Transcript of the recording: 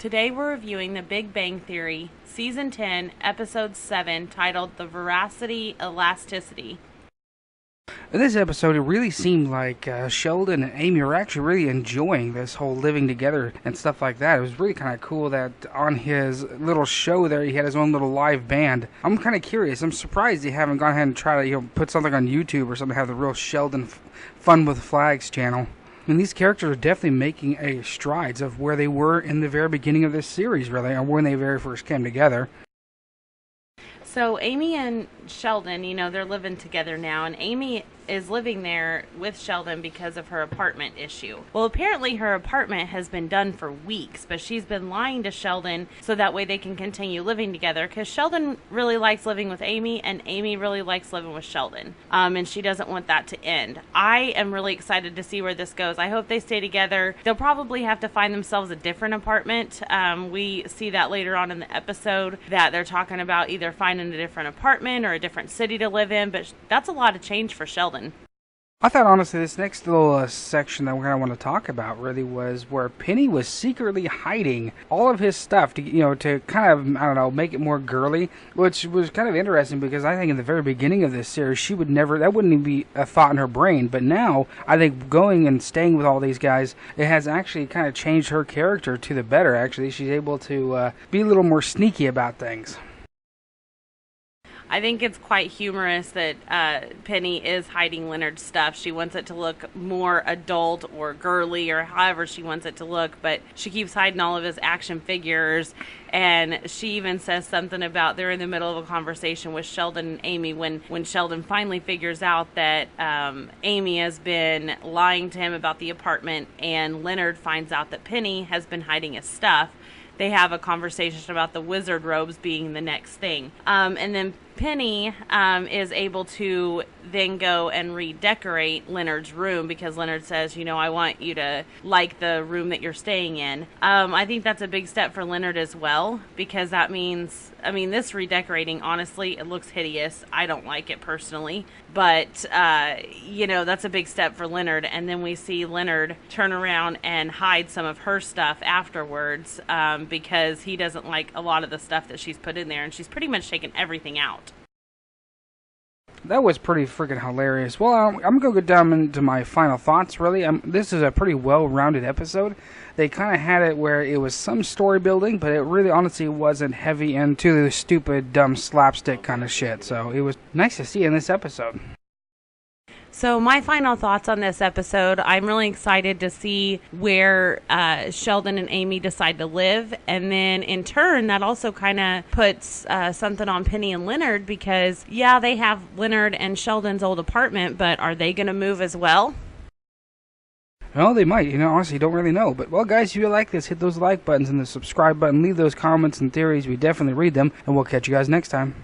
Today we're reviewing The Big Bang Theory, Season 10, Episode 7, titled The Veracity Elasticity. In this episode, it really seemed like Sheldon and Amy were actually really enjoying this whole living together and stuff like that. It was really kind of cool that on his little show there, he had his own little live band. I'm kind of curious. I'm surprised they haven't gone ahead and tried to put something on YouTube or something, have the real Sheldon Fun with Flags channel. I mean, these characters are definitely making a strides of where they were in the very beginning of this series, really, or when they very first came together. So Amy and Sheldon, they're living together now, and Amy is living there with Sheldon because of her apartment issue. Well, apparently her apartment has been done for weeks, but she's been lying to Sheldon so that way they can continue living together, because Sheldon really likes living with Amy, and Amy really likes living with Sheldon, and she doesn't want that to end. I am really excited to see where this goes. I hope they stay together. They'll probably have to find themselves a different apartment. We see that later on in the episode, that they're talking about either finding a different apartment or a different city to live in, but that's a lot of change for Sheldon. I thought, honestly, this next little section that we're going to want to talk about really was where Penny was secretly hiding all of his stuff to kind of, I don't know, make it more girly, which was kind of interesting because I think in the very beginning of this series, she would never, that wouldn't even be a thought in her brain. But now, I think going and staying with all these guys, it has actually kind of changed her character to the better, actually. She's able to be a little more sneaky about things. I think it's quite humorous that Penny is hiding Leonard's stuff. She wants it to look more adult or girly or however she wants it to look, but she keeps hiding all of his action figures, and she even says something about they're in the middle of a conversation with Sheldon and Amy when Sheldon finally figures out that Amy has been lying to him about the apartment, and Leonard finds out that Penny has been hiding his stuff. They have a conversation about the wizard robes being the next thing. And then Penny is able to then go and redecorate Leonard's room because Leonard says, I want you to like the room that you're staying in. I think that's a big step for Leonard as well, because that means, this redecorating, honestly, it looks hideous. I don't like it personally, but, that's a big step for Leonard. And then we see Leonard turn around and hide some of her stuff afterwards because he doesn't like a lot of the stuff that she's put in there, and she's pretty much taken everything out. That was pretty freaking hilarious. Well, I'm going to go down into my final thoughts, really. This is a pretty well-rounded episode. They kind of had it where it was some story building, but it really honestly wasn't heavy into the stupid, dumb slapstick kind of shit. So it was nice to see in this episode. So my final thoughts on this episode, I'm really excited to see where Sheldon and Amy decide to live. And then in turn, that also kind of puts something on Penny and Leonard because, yeah, they have Leonard and Sheldon's old apartment, but are they going to move as well? Well, they might. Honestly, don't really know. But, well, guys, if you like this, hit those like buttons and the subscribe button. Leave those comments and theories. We definitely read them. And we'll catch you guys next time.